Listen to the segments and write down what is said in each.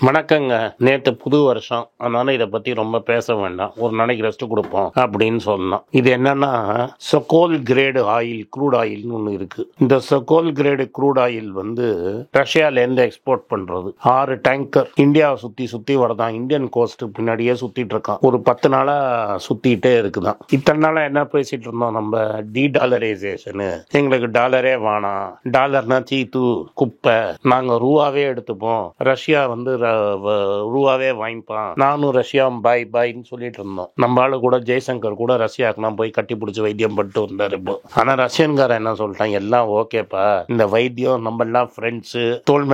வணக்கங்க. நேத்து புது வருஷம். அதனால இதை பத்தி ரொம்ப பேச வேண்டாம். ஒரு நாளைக்கு ரெஸ்ட் கொடுப்போம் அப்படின்னு சொன்னோம். இது என்னன்னா சொகோல் கிரேடு ஆயில், க்ரூட் ஆயில்னு ஒன்று இருக்கு. இந்த சொகோல் கிரேடு க்ரூட் ஆயில் ரஷ்யால இருந்து எக்ஸ்போர்ட் பண்றது. 6 டேங்கர் இந்தியாவை சுத்தி சுத்தி வரதான். இந்தியன் கோஸ்ட் பின்னாடியே சுத்திட்டு இருக்கான். ஒரு 10 நாளா சுத்திட்டே இருக்குதான். இத்தனை நாளா என்ன பேசிட்டு இருந்தோம் நம்ம? டாலரைசேஷன். எங்களுக்கு டாலரே வேணாம், டாலர்னா சீத்து குப்பை, நாங்க ரூபாவே எடுத்துப்போம், ரஷ்யா ரூபாவே வாங்கிப்பான், நானும் ரஷ்யா பாய் பாய்ன்னு சொல்லிட்டு இருந்தோம். நம்ம ஆளு கூட ஜெய்சங்கர் கூட ரஷ்யாவுக்குலாம் போய் கட்டி பிடிச்சி வைத்தியம் பண்ணிட்டு வந்தாரு. இப்போ ஆனா ரஷ்யன்காரன் என்ன சொல்லிட்டான், எல்லாம் ஓகேப்பா, இந்த வைத்தியம் நம்ம எல்லாம் ஃப்ரெண்ட்ஸ், தோல்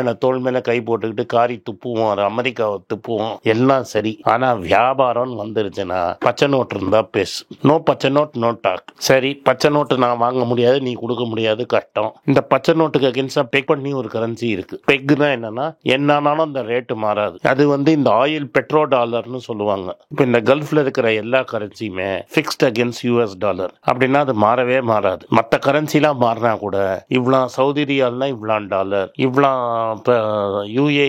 மேல கை போட்டுக்கிட்டு காரி துப்புவோம், அமெரிக்காவை துப்புவோம், எல்லாம் சரி. ஆனா வியாபாரம் வந்துருச்சுன்னா பச்சை நோட்டு இருந்தா பேசு. நோ பச்சை நோட் நோ டாக். சரி, பச்சை நோட்டு நான் வாங்க முடியாது, நீ கொடுக்க முடியாது, கஷ்டம். இந்த பச்சை நோட்டுக்கு அகேன்ஸ்டா பெக் பண்ணி ஒரு கரன்சி இருக்கு. பெக்னா என்னன்னா என்னன்னாலும் அந்த ரேட்டு மாறாது. அது இந்த ஆயில் பெட்ரோ டாலர்னு சொல்லுவாங்க. இப்ப இந்த கல்ஃப்ல இருக்கிற எல்லா கரன்சியுமே ஃபிக்ஸ்ட் அகேன்ஸ்ட் யூஎஸ் டாலர் அப்படின்னா அது மாறவே மாறாது. மற்ற கரன்சிலாம் மாறினா கூட இவ்வளோ சவுதி ரியால்னா இவ்வளோ டாலர், இவ்வளோ யுஏஇ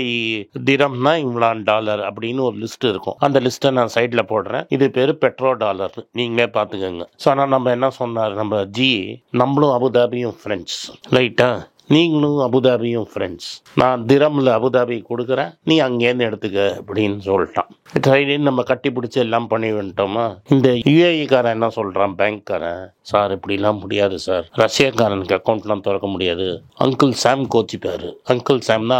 திரம்னா இவ்வளோ டாலர் அப்படின்னு ஒரு லிஸ்ட் இருக்கும். அந்த லிஸ்ட்டை நான் சைட்ல போடுறேன். இது பேரு பெட்ரோ டாலர், நீங்களே பார்த்துக்கோங்க. ஸோ ஆனால் நம்ம என்ன சொன்னார் நம்ம நம்மளும் அபுதாபியும் ஃப்ரெண்ட்ஸ், ரைட்டா? நீங்களும் அபுதாபியும் ஃப்ரெண்ட்ஸ், நான் திரம்ல அபுதாபி கொடுக்குறேன், நீ அங்கேருந்து எடுத்துக்க அப்படின்னு சொல்லிட்டான். ட்ரைனின்னு நம்ம கட்டி பிடிச்சி எல்லாம் பண்ணி வந்துட்டோமா. இந்த யுஏஇக்காரன் என்ன சொல்றான், பேங்க்காரன், சார் இப்படிலாம் முடியாது சார், ரஷ்யாக்காரனுக்கு அக்கௌண்ட்லாம் திறக்க முடியாது. அங்கிள் சாம் கோச்சிப்பாரு. அங்கிள் சாம்னா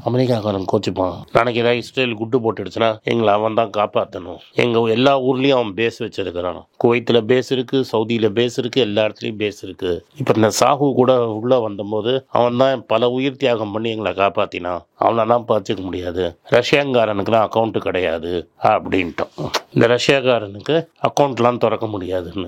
அமெரிக்காக்காரன் கோச்சிப்பான். நாளைக்கு ஏதாவது இஸ்ரேல் குட்டு போட்டுடுச்சுன்னா எங்களை அவன் தான் காப்பாற்றணும். எங்க எல்லா ஊர்லயும் அவன் பேஸ் வச்சிருக்கிறான். குவைத்தில் பேஸ் இருக்கு, சவுதியில பேஸ் இருக்கு, எல்லா இடத்துலயும் பேஸ் இருக்கு. இப்ப இந்த சாஹு கூட உள்ள வந்தபோது அவன் தான் பல உயிர் தியாகம் பண்ணி எங்களை காப்பாத்தினான். அவனெல்லாம் பறிச்சுக்க முடியாது. ரஷ்யாக்காரனுக்குலாம் அக்கௌண்ட் கிடையாது அப்படின்ட்டோம். இந்த ரஷ்யாக்காரனுக்கு அக்கௌண்ட்லாம் திறக்க முடியாதுன்னு.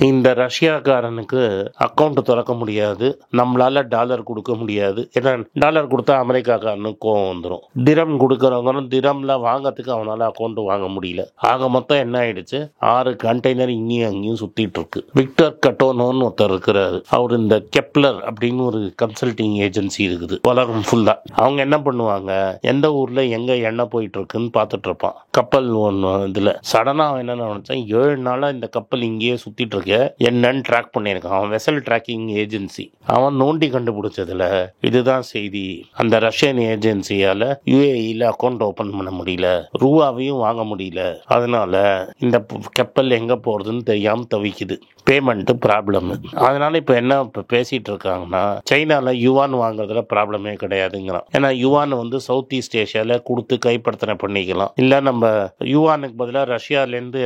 இந்த ரஷ்யாக்காரனுக்கு அக்கௌண்ட் திறக்க முடியாது, நம்மளால டாலர் கொடுக்க முடியாது. ஏன்னா டாலர் கொடுத்தா அமெரிக்காக்காரனுக்கு கோவம் வந்துடும். திரம் கொடுக்கறவங்களும் திரம்ல வாங்கறதுக்கு அவனால அக்கௌண்ட் வாங்க முடியல. ஆக மொத்தம் என்ன ஆயிடுச்சு, 6 கண்டெய்னர் இங்கேயும் அங்கேயும் சுத்திட்டு இருக்கு. விக்டர் கட்டோனோன்னு ஒருத்தர் இருக்கிறாரு. அவர் இந்த கெப்லர் அப்படின்னு ஒரு கன்சல்டிங் ஏஜென்சி இருக்குது உலகம் ஃபுல்லா. அவங்க என்ன பண்ணுவாங்க, எந்த ஊர்ல எங்க எண்ணெய் போயிட்டு இருக்குன்னு பார்த்துட்டு இருப்பான். கப்பல் ஒன்று இதுல சடனா அவன் என்ன நினைச்சான், 7 நாளா இந்த கப்பல் இங்கேயே சுத்திட்டு இருக்க, என்னன்னு ட்ராக் பண்ணியிருக்கான். அவன் வெசல் ட்ராக்கிங் ஏஜென்சி. அவன் நோண்டி கண்டுபிடிச்சதுல இதுதான் செய்தி, அந்த ரஷ்யன் ஏஜென்சியால யுஏஇல அக்கௌண்ட் ஓபன் பண்ண முடியல, ரூபாவையும் வாங்க முடியல. அதனால இந்த கப்பல் எங்க போறதுன்னு தெரியாம தவிக்குது. Payment problem. அதனால இப்ப என்ன பேசிட்டு இருக்காங்கன்னா, சைனால யுவான் வாங்குறதுல ப்ராப்ளமே கிடையாதுங்கிறான். ஏன்னா யுவான் சவுத் ஈஸ்ட் ஏஷியால கொடுத்து கைப்படுத்தனை பண்ணிக்கலாம். இல்ல நம்ம யுவானுக்கு பதிலாக ரஷ்யாலேருந்து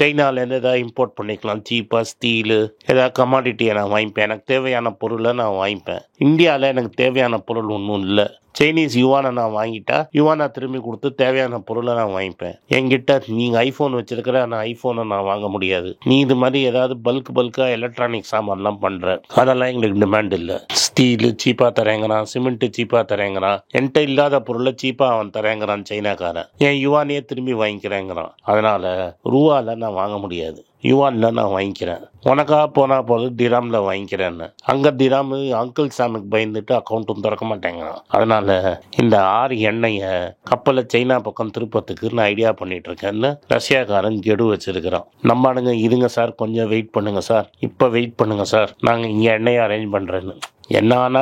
சைனாலேருந்து ஏதாவது இம்போர்ட் பண்ணிக்கலாம். சீப்பா ஸ்டீலு ஏதாவது கமாடிட்டியை நான் வாங்கிப்பேன். எனக்கு தேவையான பொருளை நான் வாங்கிப்பேன். இந்தியாவில் எனக்கு தேவையான பொருள் ஒன்றும் இல்லை. சைனீஸ் யுவானை நான் வாங்கிட்டா யுவானை திரும்பி கொடுத்து தேவையான பொருளை நான் வாங்கிப்பேன். என்கிட்ட நீங்க ஐபோன் வச்சிருக்கிற, நான் ஐபோனை நான் வாங்க முடியாது. நீ இது மாதிரி ஏதாவது பல்கா எலக்ட்ரானிக் சாமான்லாம் பண்ற, அதெல்லாம் எங்களுக்கு டிமாண்ட் இல்லை. ஸ்டீலு சீப்பா தரேங்கிறான், சிமெண்ட் சீப்பா தரேங்கிறான், என்கிட்ட இல்லாத பொருளை சீப்பா அவன் தரேங்கிறான் சைனாக்காரன். என் யுவானையே திரும்பி வாங்கிக்கிறேங்கிறான். அதனால ரூபால நான் வாங்க முடியாது, யுவான்ல நான் வாங்கிக்கிறேன். உனக்கா போனா போது திராம்ல வாங்கிக்கிறேன்னு. அங்க திராம் அங்கிள் சாமுக்கு பயந்துட்டு அக்கௌண்ட்டும் திறக்க மாட்டேங்கிறான். அதனால இந்த 6 எண்ணெய கப்பலை சைனா பக்கம் திருப்பத்துக்கு நான் ஐடியா பண்ணிட்டு இருக்கேன்னு ரஷ்யாக்காரன் கெடு வச்சிருக்கிறான். நம்மளுங்க இருங்க சார், கொஞ்சம் வெயிட் பண்ணுங்க சார், இப்ப வெயிட் பண்ணுங்க சார், நாங்க இங்க எண்ணெயை அரேஞ்ச் பண்றேன்னு. என்னன்னா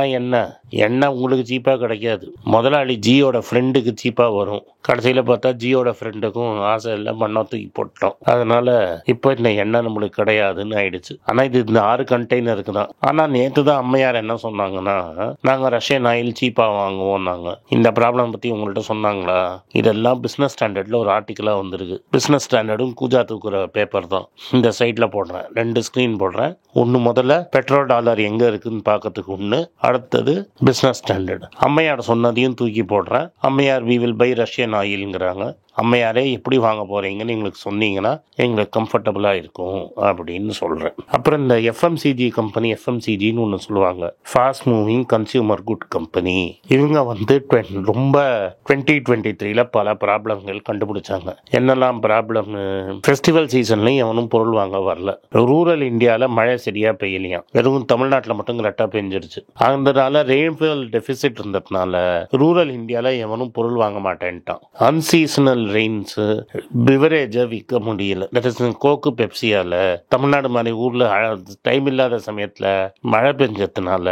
எண்ணெய் உங்களுக்கு சீப்பா கிடைக்காது. முதலாளி ஜியோட ஃப்ரெண்டுக்கு சீப்பா வரும். கடைசியில பார்த்தா ஜியோட ஃப்ரெண்டுக்கும் ஆசை இல்லை, மண்ணா தூக்கி போட்டோம். அதனால இப்ப இந்த எண்ணெய் நம்மளுக்கு கிடையாதுன்னு ஆயிடுச்சு. ஆனா இது இந்த 6 கண்டெய்னருக்கு தான். ஆனா நேற்று தான் அம்மையார் என்ன சொன்னாங்கன்னா, நாங்க ரஷ்யன் ஆயில் சீப்பா வாங்குவோம். நாங்க இந்த ப்ராப்ளம் பத்தி உங்கள்கிட்ட சொன்னாங்களா? இதெல்லாம் பிசினஸ் ஸ்டாண்டர்ட்ல ஒரு ஆர்டிக்கலா வந்திருக்கு. பிசினஸ் ஸ்டாண்டர்டும் கூஜா தூக்குற பேப்பர் தான். இந்த சைட்ல போடுறேன், 2 ஸ்கிரீன் போடுறேன். ஒன்னு முதல்ல பெட்ரோ டாலர் எங்க இருக்குன்னு பாக்கிறதுக்கு ஒண்ணு, அடுத்தது பிசினஸ் ஸ்டாண்டர்ட். அம்மையார் சொன்னதையும் தூக்கி போடுறேன். அம்மையார் வி வில் பை ரஷ்யன் ஆயில்ங்கிறாங்க. அம்மையாரே எப்படி வாங்க போகிறீங்கன்னு எங்களுக்கு சொன்னீங்கன்னா எங்களுக்கு கம்ஃபர்டபுளாக இருக்கும் அப்படின்னு சொல்கிறேன். அப்புறம் இந்த எஃப்எம்சிஜி கம்பெனி, எஃப்எம்சிஜின்னு ஒன்று சொல்லுவாங்க, fast moving consumer good company. இவங்க வந்து ரொம்ப 2023 பல ப்ராப்ளங்கள் கண்டுபிடிச்சாங்க. என்னெல்லாம் ப்ராப்ளம்? ஃபெஸ்டிவல் சீசன்லையும் எவனும் பொருள் வாங்க வரல. ரூரல் இந்தியாவில் மழை சரியாக பெய்யலையாம், வெறும் தமிழ்நாட்டில் மட்டும் கரெக்டாக பெஞ்சிருச்சு. அதனால ரெயின்ஃபால் டெபிசிட் இருந்ததுனால ரூரல் இந்தியாவில் எவனும் பொருள் வாங்க மாட்டேன்ட்டான். அன்சீசனல் ரெயின்ஸு பிவரேஜை விற்க முடியல. தட் இஸ் கோக்கு பெப்சியால் தமிழ்நாடு மாதிரி ஊரில் டைம் இல்லாத சமயத்தில் மழை பெஞ்சதுனால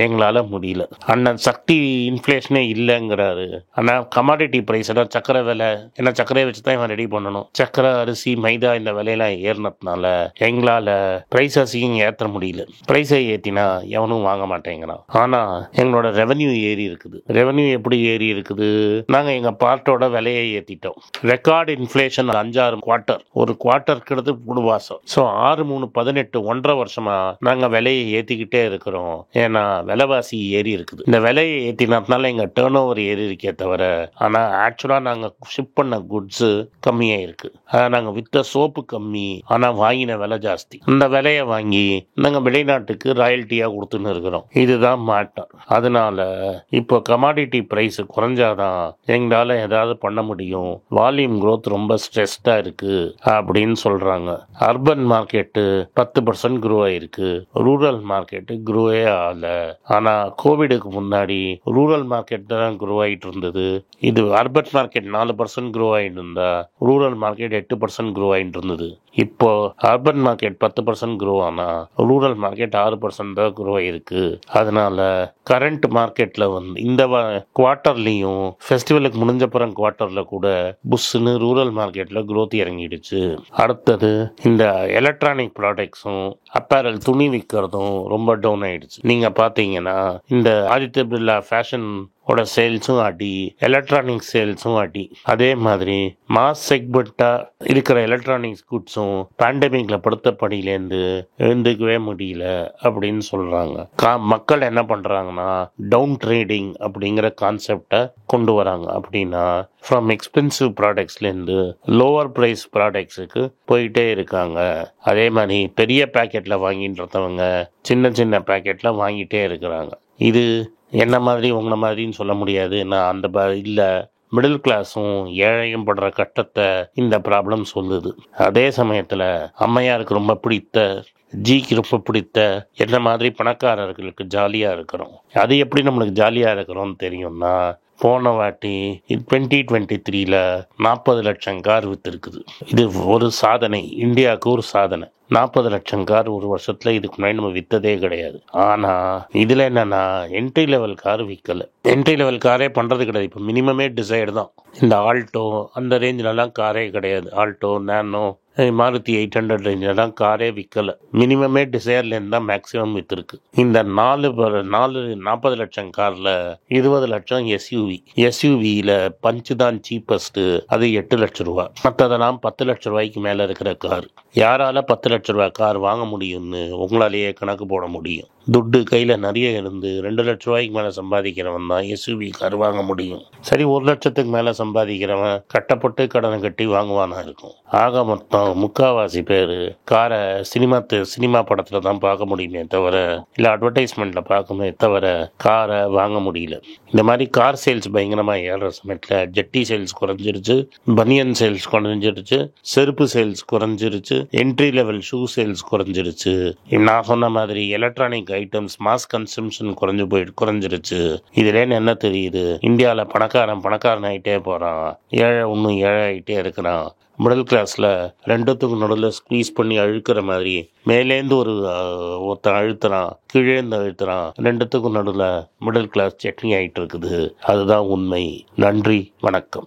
எங்களால் முடியல. அண்ணன் சக்தி இன்ஃப்ளேஷனே இல்லைங்கிறாரு. ஆனால் கமாடிட்டி ப்ரைஸ் எல்லாம் சக்கரை விலை, ஏன்னா சக்கரையை வச்சு தான் இவன் ரெடி பண்ணணும். சக்கரை, அரிசி, மைதா இந்த விலையெல்லாம் ஏறினதுனால எங்களால் ப்ரைஸஸையும் ஏற்ற முடியல. ப்ரைஸை ஏற்றினா எவனும் வாங்க மாட்டேங்கிறான். ஆனால் எங்களோட ரெவன்யூ ஏறி இருக்குது. ரெவன்யூ எப்படி ஏறி இருக்குது? நாங்கள் எங்கள் பார்ட்டோட விலையை ஏற்றிட்டோம். ரெக்கார்டு இன்ஃப்ளேஷன் 5-6 குவார்ட்டர், ஒரு குவார்ட்டருக்கு புடுவாசம். ஸோ 6-3-18 1.5 வருஷமா நாங்கள் விலையை ஏற்றிக்கிட்டே இருக்கிறோம். ஏன்னா விலைவாசி ஏறி இருக்குது. இந்த விலையை ஏற்றினதுனால எங்கள் டேர்ன் ஓவர் ஏறி இருக்கே தவிர, ஆனால் ஆக்சுவலாக நாங்கள் ஷிப் பண்ண குட்ஸு கம்மியாக இருக்கு. நாங்கள் விற்ற சோப்பு கம்மி, ஆனால் வாங்கின விலை ஜாஸ்தி. இந்த விலையை வாங்கி நாங்கள் வெளிநாட்டுக்கு ராயல்ட்டியாக கொடுத்துன்னு இருக்கிறோம். இதுதான் மாட்டம். அதனால இப்போ கமாடிட்டி ப்ரைஸ் குறைஞ்சாதான் எங்களால் ஏதாவது பண்ண முடியும். வால்யூம் க்ரோத் ரொம்ப ஸ்ட்ரெஸ்டாக இருக்கு அப்படின்னு சொல்றாங்க. அர்பன் மார்க்கெட்டு 10% க்ரோ ஆயிருக்கு, ரூரல் மார்க்கெட்டு க்ரோவே ஆகல. ஆனால் கோவிடுக்கு முன்னாடி ரூரல் மார்க்கெட் தான் க்ரோ ஆகிட்டு இருந்தது. இது அர்பன் மார்க்கெட் 4% க்ரோ ஆகிட்டு இருந்தா ரூரல் மார்க்கெட் 8% க்ரோ ஆகிட்டு இருந்தது. இப்போ அர்பன் மார்க்கெட் 10% க்ரோ ஆனா ரூரல் மார்க்கெட் 6% தான் க்ரோ ஆயிருக்கு. அதனால கரண்ட் மார்க்கெட்ல வந்து இந்த குவார்ட்டர்லையும் ஃபெஸ்டிவலுக்கு முடிஞ்சப்புறம் குவார்ட்டர்ல கூட புஷ்னு ரூரல் மார்க்கெட்ல க்ரோத் இறங்கிடுச்சு. அடுத்தது இந்த எலக்ட்ரானிக் ப்ராடக்ட்ஸும் அப்பேரல் துணி விற்கிறதும் ரொம்ப டவுன் ஆயிடுச்சு. நீங்க பாத்தீங்கன்னா இந்த ஆதித்ய பிர்லா ஃபேஷன் ஓட சேல்ஸும் அடி, எலக்ட்ரானிக் சேல்ஸும் அடி. அதே மாதிரி மாஸ் செக்மெண்டா இருக்கிற எலக்ட்ரானிக்ஸ் குட்ஸும் பேண்டமிக்ல படுத்த படியிலேருந்து எழுந்துக்கவே முடியல அப்படின்னு சொல்றாங்க. மக்கள் என்ன பண்றாங்கன்னா டவுன் ட்ரேடிங் அப்படிங்கிற கான்செப்டை கொண்டு வராங்க. அப்படின்னா ஃப்ரம் எக்ஸ்பென்சிவ் ப்ராடக்ட்ஸ்லேருந்து லோவர் ப்ரைஸ் ப்ராடக்ட்ஸுக்கு போயிட்டே இருக்காங்க. அதே மாதிரி பெரிய பேக்கெட்டில் வாங்கின்றவங்க சின்ன சின்ன பேக்கெட்டில் வாங்கிட்டே இருக்கிறாங்க. இது என்ன மாதிரி உங்களை மாதிரின்னு சொல்ல முடியாது. நான் அந்த இல்லை, மிடில் கிளாஸும் ஏழையும் படுற கட்டத்தை இந்த ப்ராப்ளம் சொல்லுது. அதே சமயத்தில் அம்மையாருக்கு ரொம்ப பிடித்த, ஜிக்கு ரொம்ப பிடித்த என்ன மாதிரி பணக்காரர்களுக்கு ஜாலியாக இருக்கிறோம். அது எப்படி நம்மளுக்கு ஜாலியாக இருக்கிறோம்னு தெரியும்னா, போன வாட்டி 2023 40 லட்சம் கார் விற்றுருக்குது. இது ஒரு சாதனை, இந்தியாவுக்கு ஒரு சாதனை. 40 லட்சம் கார் ஒரு வருஷத்துல இதுக்கு முன்னாடி நம்ம விற்றதே கிடையாது. ஆனால் இதில் என்னன்னா என்ட்ரி லெவல் கார் விற்கல. என்ட்ரி லெவல் காரே பண்ணுறது கிடையாது. இப்போ மினிமமே டிசைடு தான். இந்த ஆல்டோ அந்த ரேஞ்சிலலாம் காரே கிடையாது. ஆல்டோ, நேனோ, மாருதி 800 ரேஞ்செல்லாம் காரே விற்கலை. மினிமமே டிசைர்லேருந்து தான் மேக்ஸிமம் விற்றுருக்கு. இந்த 40 லட்சம் காரில் 20 லட்சம் எஸ்யூவி. எஸ்யூவியில் பஞ்சு தான் சீப்பஸ்ட்டு, அது 8 லட்சம் ரூபா. மற்றதெல்லாம் 10 லட்சம் ரூபாய்க்கு மேலே இருக்கிற கார். யாரால 10 லட்ச ரூபா கார் வாங்க முடியும்னு உங்களாலேயே கணக்கு போட முடியும். துட்டு கையில் நிறைய இருந்து 2 லட்ச ரூபாய்க்கு மேலே சம்பாதிக்கிறவன் தான் எஸ்யூவி கார் வாங்க முடியும். சரி, 1 லட்சத்துக்கு மேலே சம்பாதிக்கிறவன் கட்டப்பட்டு கடனை கட்டி வாங்குவானா இருக்கும். ஆக மொத்தம் முக்காவாசி பேர் காரை சினிமா படத்தில் தான் பார்க்க முடியுமே தவிர, இல்லை அட்வர்டைஸ்மெண்ட்டில் பார்க்கணுமே தவிர காரை வாங்க முடியல. இந்த மாதிரி கார் சேல்ஸ் பயங்கரமாக ஏறுற சமயத்தில் ஜெட்டி சேல்ஸ் குறைஞ்சிருச்சு, பனியன் சேல்ஸ் குறைஞ்சிருச்சு, செருப்பு சேல்ஸ் குறைஞ்சிருச்சு, என்ட்ரி லெவல் ஷூ சேல்ஸ் குறைஞ்சிருச்சு. நான் சொன்ன மாதிரி எலக்ட்ரானிக் ஐட்டம்ஸ் மாஸ் கன்சம்ஷன் குறைஞ்சிருச்சு. இதுல என்ன தெரியுது? இந்தியாவில் பணக்காரன் ஆகிட்டே போறான், ஏழை இன்னும் ஏழை ஆகிட்டே இருக்கிறான். மிடில் கிளாஸில் ரெண்டுத்துக்கும் நடுவில் ஸ்குவீஸ் பண்ணி அழுக்கிற மாதிரி மேலேருந்து ஒருத்தன் அழுத்துறான், கீழேந்து அழுத்துறான். ரெண்டுத்துக்கும் நடுவில் மிடில் கிளாஸ் சட்னி ஆகிட்டு இருக்குது. அதுதான் உண்மை. நன்றி, வணக்கம்.